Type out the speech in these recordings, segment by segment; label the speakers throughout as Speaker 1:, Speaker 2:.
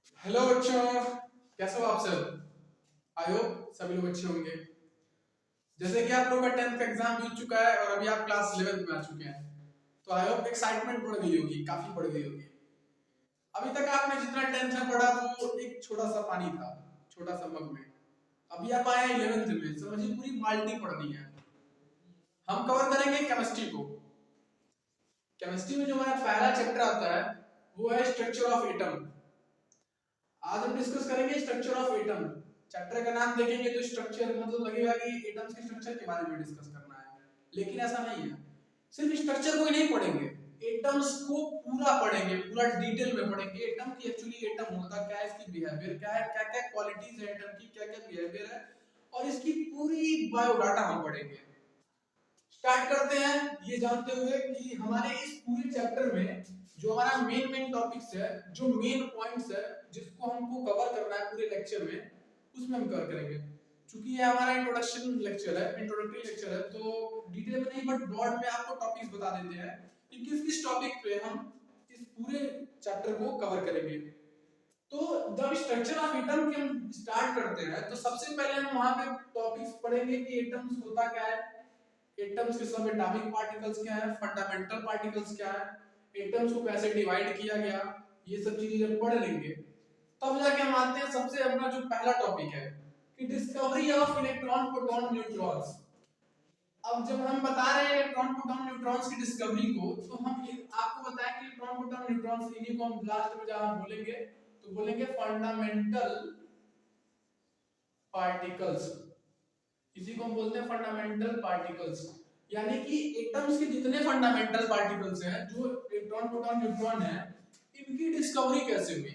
Speaker 1: Hello बच्चों, कैसे हो आप सब? आई होप सभी लोग अच्छे होंगे। जैसे कि आप लोग का 10th का एग्जाम बीत चुका है और अभी आप क्लास 11th में आ चुके हैं, तो आई होप एक्साइटमेंट बढ़ गई होगी, काफी बढ़ गई होगी। अभी तक आपने जितना 10th में पढ़ा वो एक छोटा सा पानी था, छोटा सा मग में। अभी आप आए 11th में, समझिए पूरी बाल्टी पढ़नी है। हम कवर करेंगे केमिस्ट्री को। केमिस्ट्री में जो हमारा पहला चैप्टर आता है वो है स्ट्रक्चर ऑफ एटम। आज हम डिस्कस करेंगे स्ट्रक्चर ऑफ एटम। चैप्टर का नाम देखेंगे तो स्ट्रक्चर मतलब लगेगा कि एटम्स के स्ट्रक्चर के बारे में डिस्कस करना है, लेकिन ऐसा नहीं है। सिर्फ स्ट्रक्चर को ही नहीं पढ़ेंगे, एटम्स को पूरा पढ़ेंगे, पूरा डिटेल में पढ़ेंगे। एटम की एक्चुअली एटम होता क्या है, इसकी बिहेवियर क्या है, क्या क्या क्वालिटीज है एटम की, क्या क्या बिहेवियर है, और इसकी पूरी बायोडाटा हम पढ़ेंगे। स्टार्ट करते हैं ये जानते हुए कि हमारे इस पूरे चैप्टर में जो हमारा मेन मेन टॉपिक्स है, जो मेन पॉइंट्स है, जिसको हमको कवर करना है पूरे लेक्चर में, उसमें हम कवर करेंगे। चूंकि ये हमारा इंट्रोडक्शन लेक्चर है, इंट्रोडक्टरी लेक्चर है, तो डिटेल में नहीं बट ब्रॉड में आपको टॉपिक्स बता देते हैं कि किस किस टॉपिक पे हम इस पूरे चैप्टर को कवर करेंगे। तो जब स्ट्रक्चर ऑफ एटम की हम स्टार्ट करते हैं तो सबसे पहले हम वहां पे टॉपिक्स पढ़ेंगे कि एटम्स होता क्या है, एटम्स के सब एटॉमिक पार्टिकल्स क्या है, फंडामेंटल पार्टिकल्स क्या है, एटम्स को कैसे डिवाइड किया गया, ये सब चीजें जब पढ़ लेंगे तब जाके हम आते हैं सबसे अपना जो पहला टॉपिक है कि discovery of electron proton neutrons. अब जब हम बता रहे हैं इलेक्ट्रॉन प्रोटॉन न्यूट्रॉन्स की डिस्कवरी को, तो हम आपको बताएं कि इलेक्ट्रॉन प्रोटॉन न्यूट्रॉन्स इन्हीं को हम लास्ट में जहां बोलेंगे तो बोलेंगे फंडामेंटल पार्टिकल्स। इसी को हम बोलते हैं फंडामेंटल पार्टिकल्स। यानी कि एटम्स के जितने फंडामेंटल पार्टिकल्स हैं, जो इलेक्ट्रॉन प्रोटॉन न्यूट्रॉन है, इनकी डिस्कवरी कैसे हुई,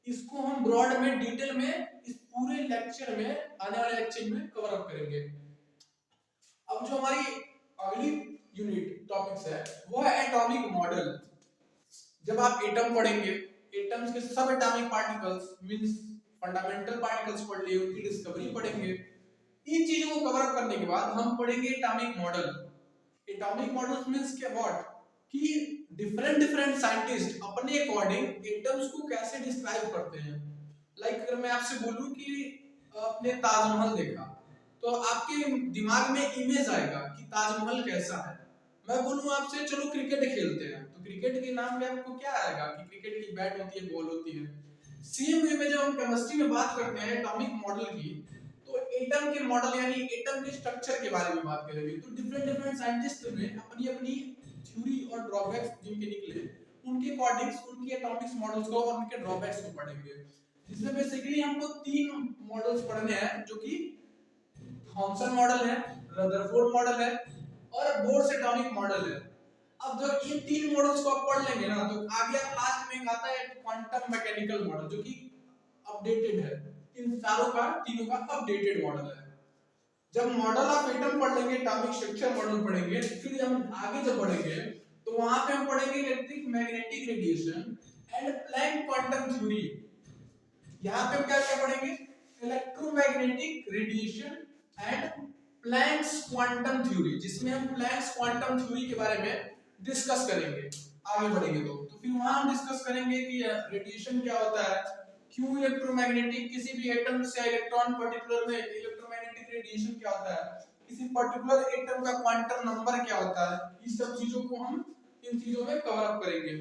Speaker 1: इसको हम ब्रॉड में डिटेल में इस पूरे लेक्चर में, आने वाले लेक्चर में कवर अप करेंगे। अब जो हमारी अगली यूनिट टॉपिक्स है वो है एटॉमिक मॉडल। जब आप एटम पढ़ेंगे, एटम्स के सब atomic particles means fundamental particles पढ़ लिए, उनकी डिस्कवरी पढ़ेंगे। इन चीजों को कवर अप करने के बाद हम पढ़ेंगे atomic model. Atomic models means के व्हाट, कि डिफरेंट डिफरेंट साइंटिस्ट अपने अकॉर्डिंग एटम्स को कैसे डिस्क्राइब करते हैं। लाइक अगर मैं आपसे बोलूं कि आपने ताजमहल देखा, तो आपके दिमाग में इमेज आएगा कि ताजमहल कैसा है। मैं बोलूं आपसे चलो क्रिकेट खेलते हैं, तो क्रिकेट के नाम में आपको क्या आएगा कि क्रिकेट की बैट होती है, बॉल होती है। सेम वे में जब हम केमिस्ट्री में बात करते हैं एटॉमिक मॉडल की, तो एटम के मॉडल यानी एटम के स्ट्रक्चर के बारे में बात करेंगे। तो डिफरेंट डिफरेंट साइंटिस्ट ने अपनी अपनी थ्योरी और ड्रॉबैक्स जिनके निकले, उनके अकॉर्डिंग उनके एटॉमिक मॉडल्स को और उनके ड्रॉबैक्स को पढ़ेंगे। जिसमें बेसिकली हमको तीन मॉडल्स पढ़ने हैं, जो कि थॉमसन मॉडल है, रदरफोर्ड मॉडल है और बोर्स एटॉमिक मॉडल है। अब जब ये तीन मॉडल्स को आप पढ़ लेंगे ना, तो आगे लास्ट में आता है क्वांटम मैकेनिकल मॉडल, जो कि अपडेटेड है। इन चारों का, तीनों का अपडेटेड मॉडल है। जब मॉडल ऑफ एटम पढ़ लेंगे, एटॉमिक स्ट्रक्चर मॉडल पढ़ेंगे, फिर हम आगे जब बढ़ेंगे तो वहां पे हम पढ़ेंगे electric magnetic radiation and Planck quantum theory. यहाँ पे हम क्या क्या पढ़ेंगे, electromagnetic radiation and Planck's quantum theory, जिसमें हम प्लैंक्स क्वांटम थ्योरी के बारे में डिस्कस करेंगे आगे बढ़ेंगे। तो फिर वहां हम डिस्कस करेंगे कि रेडिएशन क्या होता है, क्यों इलेक्ट्रोमैग्नेटिक, किसी भी एटम से इलेक्ट्रॉन पर्टिकुलर में इलेक्ट्रोमैग्नेटिक रेडिएशन क्या होता है, किसी पर्टिकुलर एटम का क्वांटम नंबर क्या होता है, इस सब चीजों को हम इन चीजों में कवर अप करेंगे।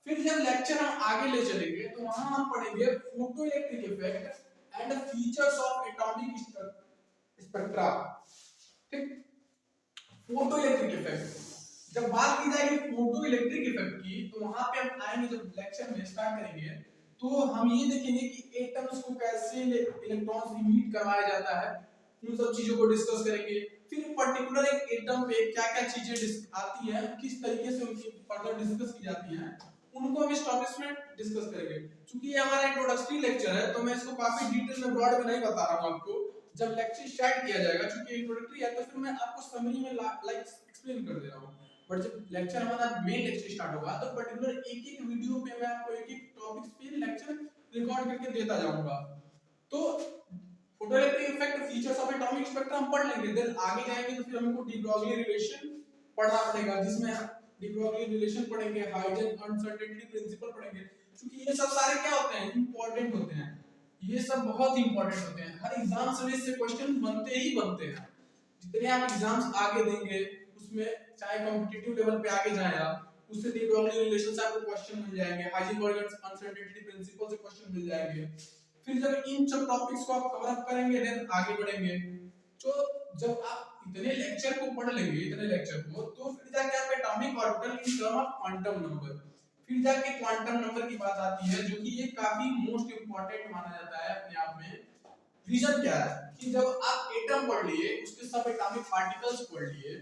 Speaker 1: फिर जब लेक्चर हम आगे ले चलेंगे तो वहां हम पढ़ेंगे photo electric effect and features of atomic spectra. ठीक, फोटो इलेक्ट्रिक इफेक्ट जब बात की जाएगी फोटो इलेक्ट्रिक इफेक्ट की, तो वहां पे हम आएंगे, जब लेक्चर में स्टार्ट करेंगे तो हम ये देखेंगे कि एटम्स को कैसे इलेक्ट्रॉन्स इमिट करवाया जाता है, उन सब चीजों को डिस्कस करेंगे। फिर पर्टिकुलर एक एटम पे क्या क्या चीजें आती हैं, किस तरीके से उनकी फर्दर डिस्कस की जाती हैं, उनको हम इस टॉपिक्स में डिस्कस करेंगे। क्योंकि ये हमारा इंट्रोडक्टरी लेक्चर है, तो मैं इसको काफी डिटेल में ब्रॉड में नहीं बता रहा हूँ आपको। जब लेक्चर स्टार्ट किया जाएगा, क्योंकि इंट्रोडक्टरी है, तो फिर मैं आपको समरी में लाइक एक्सप्लेन कर दे रहा हूँ। बट जब लेक्चर हमारा मेन लेक्चर स्टार्ट होगा, तो पर्टिकुलर एक एक वीडियो पे मैं आपको एक एक टॉपिक्स पे लेक्चर रिकॉर्ड करके देता जाऊंगा। तो photoelectric effect, features of atomic spectrum पढ़ लेंगे, देन आगे जाएंगे तो फिर हमको डी ब्रॉगली रिलेशन पढ़ना पड़ेगा, जिसमें डी ब्रॉगली रिलेशन पढ़ेंगे, हाइड्रोजन अनसर्टेनिटी प्रिंसिपल पढ़ेंगे। क्योंकि ये सब सारे क्या होते हैं, इंपॉर्टेंट होते हैं, ये सब बहुत इंपॉर्टेंट होते हैं, हर एग्जाम से इससे क्वेश्चन बनते ही बनते हैं। जितने आप एग्जाम्स आगे देंगे उसमें, चाहे कॉम्पिटिटिव लेवल पे आगे जाए आप, उससे डी ब्रॉगली रिलेशन से आपको क्वेश्चन मिल जाएंगे, हाइजेनबर्ग अनसर्टेनिटी प्रिंसिपल से क्वेश्चन मिल जाएंगे। फिर जब इन सब टॉपिक्स को आप कवर अप करेंगे देन आगे बढ़ेंगे। तो जब आप इतने लेक्चर को पढ़ लेंगे, इतने लेक्चर को, तो फिर जाके आप atomic orbital in term of quantum number, फिर जाके क्वांटम नंबर की बात आती है, जो कि ये काफी मोस्ट इंपॉर्टेंट माना जाता है अपने आप में। रीजन क्या है कि जब आप एटम पढ़ लिए, उसके सब एटॉमिक पार्टिकल्स पढ़ लिए,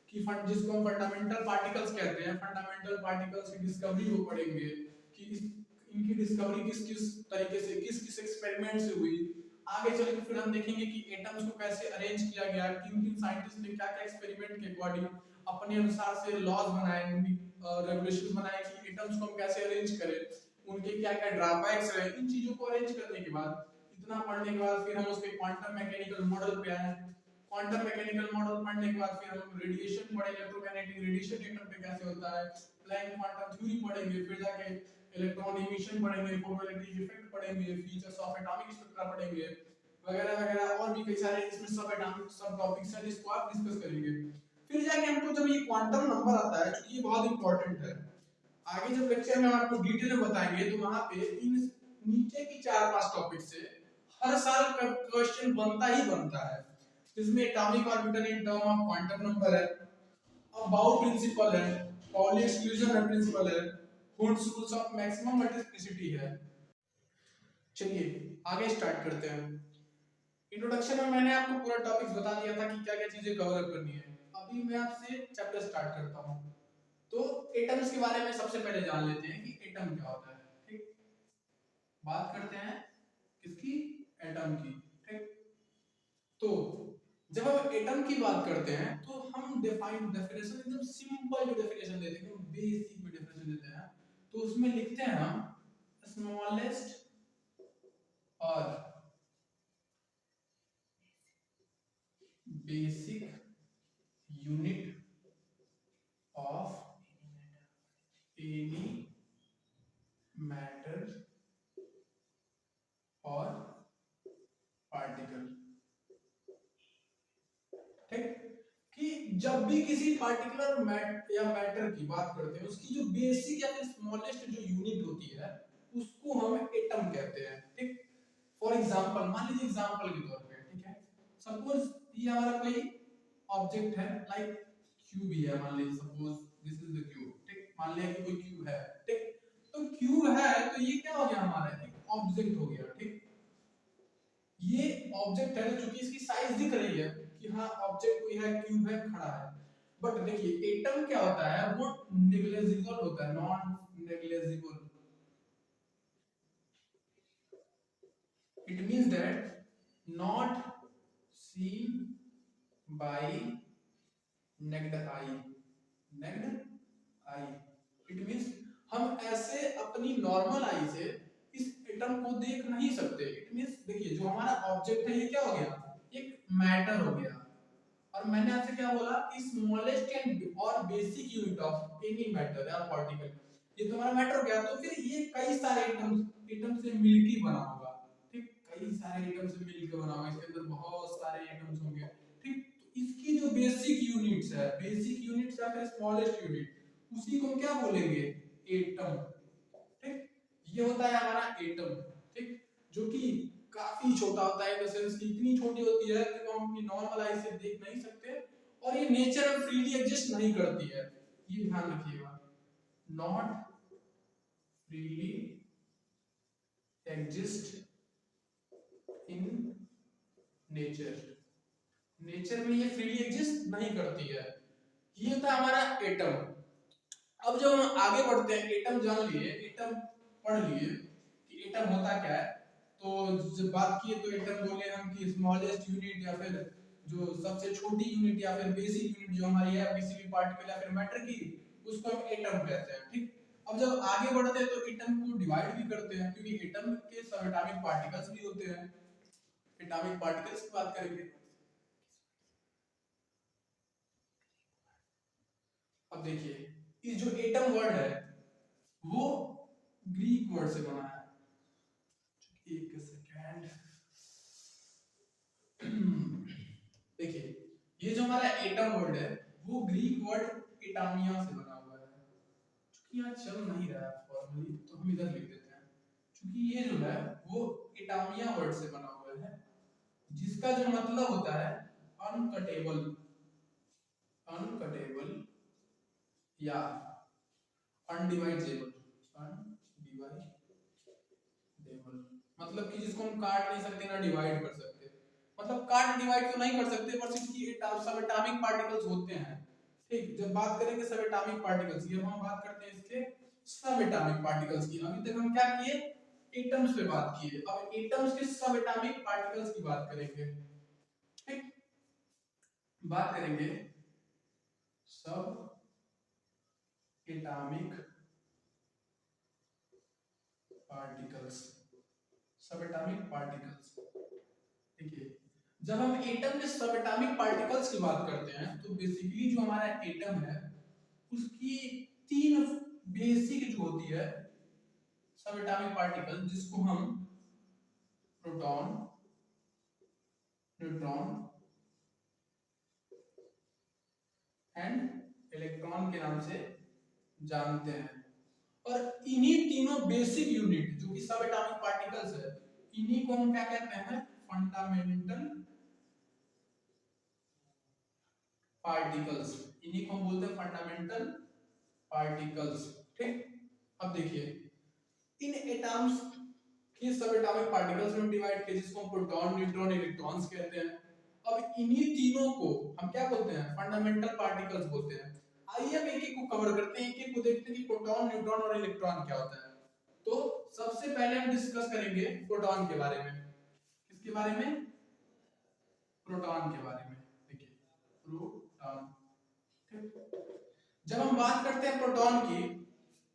Speaker 1: कि जिसको हम फंडामेंटल पार्टिकल्स कहते हैं, फंडामेंटल पार्टिकल्स की डिस्कवरी को पढ़ेंगे कि इनकी डिस्कवरी किस किस तरीके से, किस किस एक्सपेरिमेंट से हुई। आगे चल के फिर हम देखेंगे कि एटम्स को कैसे अरेंज किया गया, किन किन साइंटिस्ट ने क्या क्या एक्सपेरिमेंट के अकॉर्डिंग अपने अनुसार से लॉज बनाए, रेगुलेशंस बनाए कि एटम्स को हम कैसे अरेंज करें, उनके क्या क्या ड्रॉबैक्स रहे। इन चीजों को अरेंज करने के बाद, इतना पढ़ने के बाद, फिर हम उसके क्वांटम मैकेनिकल मॉडल पे आए। क्वांटम मैकेनिकल मॉडल पढ़ने के बाद फिर हम रेडिएशन पढ़े, इलेक्ट्रोमैग्नेटिक रेडिएशन एटम पे कैसे होता है, प्लैंक क्वांटम थ्योरी पढ़ेंगे, फिर जाके इलेक्ट्रॉन इमिशन पढ़ेंगे, फोटोइलेक्ट्रिक इफेक्ट पढ़ेंगे, फीचर्स ऑफ एटॉमिक स्पेक्ट्रा पढ़ेंगे, वगैरह वगैरह, और भी कई सारे इसमें सब एटॉमिक सब टॉपिक्स हैं जिसको आप डिस्कस करेंगे। फिर जाके हमको जब ये क्वांटम नंबर आता है, क्योंकि ये बहुत इंपॉर्टेंट है, आगे जब लेक्चर में आपको डिटेल में बताएंगे, तो वहां पे इन नीचे की 4-5 टॉपिक से हर साल का क्वेश्चन बनता ही बनता है, जिसमें atomic orbital in term of quantum number है, बाउ प्रिंसिपल है, पाउली एक्सक्लूजन प्रिंसिपल है, hoods rules of maximum multiplicity है। चलिए आगे स्टार्ट करते हैं। इंट्रोडक्शन में मैंने आपको पूरा टॉपिक्स बता दिया था कि क्या क्या चीजें कवर अप करनी है। अभी मैं आपसे चैप्टर स्टार्ट करता हूँ। तो एटम्स के बारे में सबसे पहले जान लेते हैं कि एटम क्या होता है। ठीक, बात करते हैं किसकी, एटम की। ठीक, तो जब हम एटम की बात करते हैं तो हम डेफिनेशन एकदम सिंपल जो डेफिनेशन देते हैं, बेसिक में डेफिनेशन देते हैं, तो उसमें लिखते हैं हम स्मॉलेस्ट और basic unit of any matter और पार्टिकल। ठीक, कि जब भी किसी पार्टिकुलर मैटर की बात करते हैं, उसकी जो बेसिक या फिर स्मॉलेस्ट जो यूनिट होती है, उसको हम एटम कहते हैं। ठीक, फॉर एग्जांपल, मान लीजिए एग्जांपल के तौर पे, ठीक है, सपोज ये हमारा कोई ऑब्जेक्ट है, लाइक क्यूब ही है, मान लीजिए suppose this is the cube. ठीक, मान लिया कि कोई क्यूब है। ठीक, तो क्यूब है तो ये क्या हो गया, हमारा एक ऑब्जेक्ट हो गया। ठीक, ये ऑब्जेक्ट है, चूंकि इसकी साइज दिख रही है कि हाँ ऑब्जेक्ट कोई है, क्यूब है, खड़ा है। बट देखिए एटम क्या होता है, वो नेग्लिजिबल होता है, non negligible. It means that not seen by naked eye, naked eye. It means हम ऐसे अपनी नॉर्मल आई से इस एटम को देख नहीं सकते। इट मींस देखिए जो हमारा ऑब्जेक्ट है ये क्या हो गया, एक मैटर हो गया। और मैंने आपसे क्या बोला कि स्मॉलेस्ट एंड और basic unit of any matter या पार्टिकल, ये तुम्हारा मैटर हो गया। तो फिर ये कई सारे एटम से मिलके बना होगा। ठीक, कई सारे एटम से मिलकर बना होगा, इसके अंदर बहुत सारे एटम्स होंगे। ठीक, तो इसकी जो बेसिक यूनिट्स है, बेसिक यूनिट्स या फिर स्मॉलेस्ट यूनिट, उसी को हम क्या बोलेंगे, एटम। ठीक, ये होता है हमारा एटम। ठीक, जो कि काफी छोटा होता है, इन द सेंस कि इतनी छोटी होती है कि वो हम अपनी नॉर्मल आई से देख नहीं सकते, और ये नेचर में फ्रीली एग्जिस्ट नहीं करती है। ये ध्यान रखिएगा, not freely exist in nature, nature में ये फ्रीली एग्जिस्ट नहीं करती है। ये था हमारा एटम। अब जब हम आगे बढ़ते हैं, एटम जान लिए, एटम पढ़ लिए कि एटम होता क्या है, तो जब बात किए तो एटम बोले हम कि स्मॉलेस्ट यूनिट या फिर जो सबसे छोटी यूनिट या फिर बेसिक यूनिट जो हमारी है किसी भी पार्टिकल या फिर मैटर की, उसको हम एटम कहते हैं। ठीक, अब जब आगे बढ़ते हैं तो एटम को डिवाइड भी करते हैं, क्योंकि एटम के सब एटॉमिक पार्टिकल्स भी होते हैं। एटॉमिक पार्टिकल्स की बात करेंगे। अब देखिए इस जो एटम वर्ड है वो ग्रीक वर्ड से बना है। एक सेकेंड। देखिए ये जो हमारा एटम वर्ड है वो ग्रीक वर्ड एटामिया से बना हुआ है। क्योंकि यहाँ चल नहीं रहा है फॉर्मली तो हम इधर लिख देते हैं। क्योंकि ये जो है वो एटामिया वर्ड से बना हुआ है जिसका जो मतलब होता है अनकटेबल, अनकटेबल या अनडिवाइडेबल, अनडिवाइडेबल मतलब कि जिसको हम काट नहीं सकते ना डिवाइड कर सकते। मतलब काट डिवाइड तो नहीं कर सकते पर इसकी सब एटॉमिक पार्टिकल्स होते हैं। ठीक, जब बात करेंगे सब एटॉमिक पार्टिकल्स की, हम बात करते हैं इसके सब एटॉमिक पार्टिकल्स की। अभी तक हम क्या किए, एटम्स पे बात किए, अब एटम्स के सब एटॉमिक पार्टिकल्स की बात करेंगे। ठीक, बात करेंगे सब एटॉमिक पार्टिकल्स, सब एटॉमिक पार्टिकल्स। ठीक है, जब हम एटम के सब एटॉमिक पार्टिकल्स की बात करते हैं तो बेसिकली जो हमारा एटम है उसकी तीन बेसिक जो होती है सब एटॉमिक पार्टिकल, जिसको हम प्रोटॉन, न्यूट्रॉन एंड इलेक्ट्रॉन के नाम से जानते हैं। और इन्हीं तीनों बेसिक यूनिट जो कि सब एटॉमिक पार्टिकल्स है, इन्हीं को हम क्या कहते हैं, फंडामेंटल पार्टिकल्स। इन्हीं को हम बोलते हैं फंडामेंटल पार्टिकल्स। ठीक, अब देखिए इन एटम्स के सब एटॉमिक पार्टिकल्स में डिवाइड किए जिसको हम प्रोटॉन, न्यूट्रॉन, इलेक्ट्रॉन्स कहते हैं। अब इन्हीं तीनों को हम क्या बोलते हैं, फंडामेंटल पार्टिकल्स बोलते हैं। आइए हम एक एक को कवर करते हैं, एक एक को देखते हैं कि प्रोटॉन, न्यूट्रॉन और इलेक्ट्रॉन क्या होता है। तो सबसे पहले हम डिस्कस करेंगे प्रोटॉन के बारे में। किसके बारे में, प्रोटॉन के बारे में। देखिए प्रोटॉन, जब हम बात करते हैं प्रोटॉन की,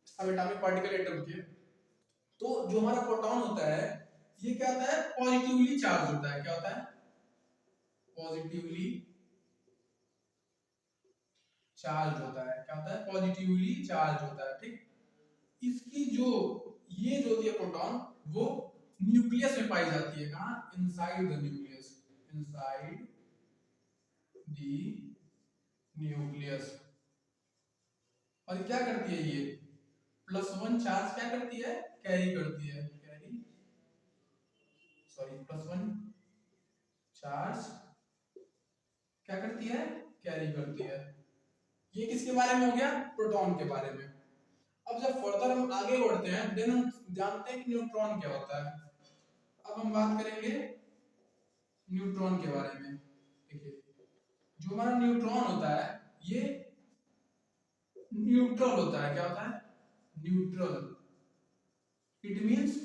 Speaker 1: सब एटॉमिक पार्टिकल एटम के, तो जो हमारा प्रोटॉन होता है ये क्या होता है, पॉजिटिवली चार्ज होता है। क्या होता है, पॉजिटिवली चार्ज होता है। क्या होता है, पॉजिटिवली चार्ज होता है। ठीक, इसकी जो ये जो होती है प्रोटॉन, वो न्यूक्लियस में पाई जाती है। कहां, inside the nucleus, inside the nucleus. और क्या करती है ये, +1 चार्ज क्या करती है, कैरी करती है, कैरी, सॉरी +1 चार्ज क्या करती है, कैरी करती है। ये किसके बारे में हो गया, प्रोटॉन के बारे में। अब जब फर्दर हम आगे बढ़ते हैं देन हम जानते हैं कि न्यूट्रॉन क्या होता है। अब हम बात करेंगे न्यूट्रॉन के बारे में। देखिए जो हमारा न्यूट्रॉन होता है ये न्यूट्रल होता है। क्या होता है, न्यूट्रल। इट मींस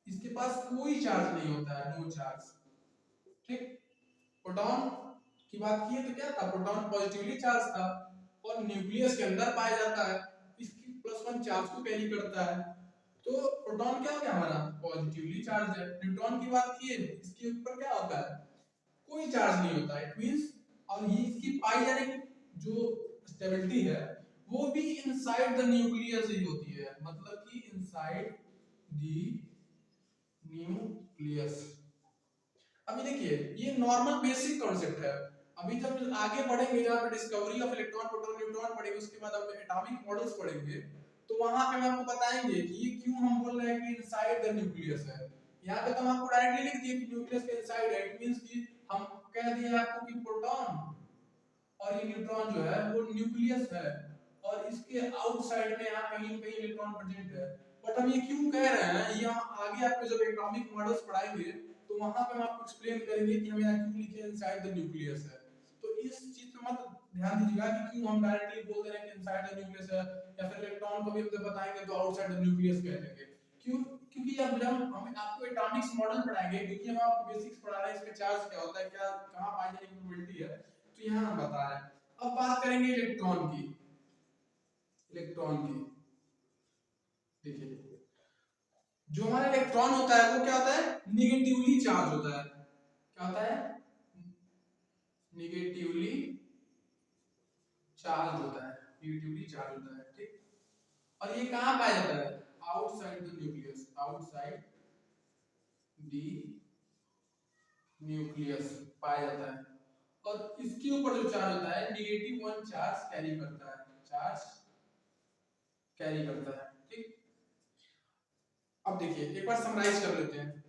Speaker 1: इसके पास कोई चार्ज नहीं होता है, नो चार्ज। ठीक, प्रोटॉन की बात की तो क्या था, प्रोटॉन पॉजिटिवली चार्ज था और न्यूक्लियस के अंदर पाया जाता है, इसकी +1 चार्ज को कैरी करता है। तो प्रोटॉन क्या हो गया हमारा, पॉजिटिवली चार्ज है। न्यूट्रॉन की बात की, इसके ऊपर क्या होता है, कोई चार्ज नहीं होता। इट मींस, और ये इसकी पाई जाने की जो स्टेबिलिटी है वो भी इनसाइड द न्यूक्लियस ही होती है। मतलब कि इनसाइड द न्यूक्लियस। अभी देखिए ये नॉर्मल बेसिक कॉन्सेप्ट है। अभी जब आगे बढ़ेंगे जहां पे discovery of electron, proton, neutron पढ़ेंगे, उसके बाद हम एटॉमिक मॉडल्स पढ़ेंगे, तो वहां पे हम आपको बताएंगे कि ये क्यों हम बोल रहे हैं कि इनसाइड द न्यूक्लियस है। यहाँ पे तो हम आपको डायरेक्टली लिख दिए कि न्यूक्लियस के इनसाइड है। इट मींस कि हम कह दिए आपको कि प्रोटॉन और ये न्यूट्रॉन जो है वो न्यूक्लियस है और इसके आउटसाइड में यहाँ कहीं न कहीं इलेक्ट्रॉन प्रेजेंट है। बट हम ये क्यों कह रहे हैं, ये हम आगे आपको जब एटॉमिक मॉडल्स पढ़ाएंगे तो वहां पे हम आपको एक्सप्लेन करेंगे कि हम यहाँ क्यों लिखे इनसाइड द न्यूक्लियस है। तो इस चीज पे मत ध्यान दीजिएगा कि क्यों हम डायरेक्टली बोल दे रहे हैं कि इनसाइड द न्यूक्लियस है, या फिर इलेक्ट्रॉन को भी हम जब बताएंगे तो आउटसाइड द न्यूक्लियस कह देंगे। क्यों, क्योंकि अब जब हम आपको एटॉमिक्स मॉडल पढ़ाएंगे, क्योंकि हम आपको बेसिक्स पढ़ा रहे हैं, इसका चार्ज क्या होता है, क्या कहां पाई जाने की प्रोबेबिलिटी है, तो यहाँ हम बता रहे हैं। अब बात करेंगे इलेक्ट्रॉन की। इलेक्ट्रॉन की देखिए जो हमारा इलेक्ट्रॉन होता है वो क्या होता है, निगेटिवली चार्ज होता है। क्या होता है, निगेटिवली चार्ज होता है, निगेटिवली चार्ज होता है। ठीक, और ये कहां पाया जाता है, outside the nucleus, outside the nucleus पाया जाता है। और इसके ऊपर जो चार्ज होता है नेगेटिव वन चार्ज कैरी करता है, चार्ज कैरी करता है। ठीक, अब देखिए एक बार समराइज कर लेते हैं।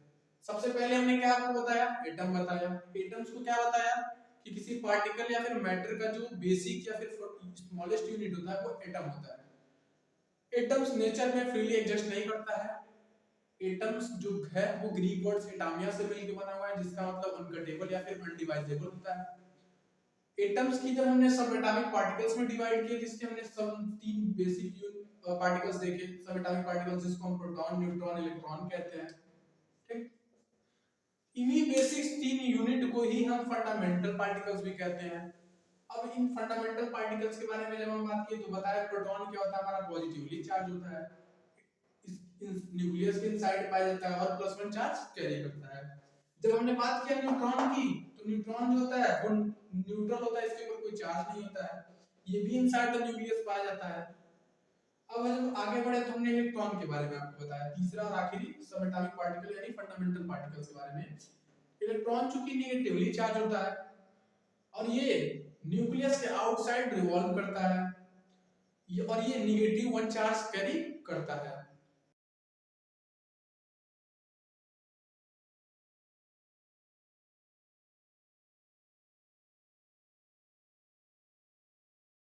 Speaker 1: सबसे पहले हमने क्या आपको बताया, एटम बताया। एटम्स को क्या बताया कि किसी पार्टिकल या फिर मैटर का जो बेसिक या फिर स्मॉलेस्ट यूनिट होता है वो एटम होता है। एटम्स नेचर में फ्रीली एग्जिस्ट नहीं करता है। एटम्स जो है वो ग्रीक वर्ड एटामिया से मिलकर बना हुआ है, जिसका मतलब अनकटेबल या फिर अनडिवाइजेबल होता है। एटम्स की जब हमने सब एटॉमिक पार्टिकल्स में डिवाइड किए, जिसके हमने सब तीन बेसिक पार्टिकल्स देखे, सब एटॉमिक पार्टिकल्स जिसको हम प्रोटॉन, न्यूट्रॉन, इलेक्ट्रॉन कहते हैं। ठीक, इन्हीं बेसिक तीन यूनिट को ही हम फंडामेंटल पार्टिकल्स भी कहते हैं। अब इन फंडामेंटल पार्टिकल्स के बारे में जब हम बात की तो बताया प्रोटॉन क्या होता है, हमारा पॉजिटिवली चार्ज होता है, इस न्यूक्लियस के इनसाइड पाया जाता है और +1 चार्ज कैरी करता है। जब हमने बात किया न्यूट्रॉन की, तो न्यूट्रॉन जो होता है वो न्यूट्रल होता है, इसके ऊपर कोई चार्ज नहीं होता है, ये भी इनसाइड द न्यूक्लियस पाया जाता है। अब जब आगे बढ़े तो हमने इलेक्ट्रॉन के बारे में आपको बताया, तीसरा और आखिरी सब एटॉमिक पार्टिकल यानी फंडामेंटल पार्टिकल्स के बारे में। इलेक्ट्रॉन चूंकि नेगेटिवली चार्ज होता है और ये न्यूक्लियस के आउटसाइड रिवॉल्व करता है, और ये नेगेटिव वन चार्ज कैरी करता है।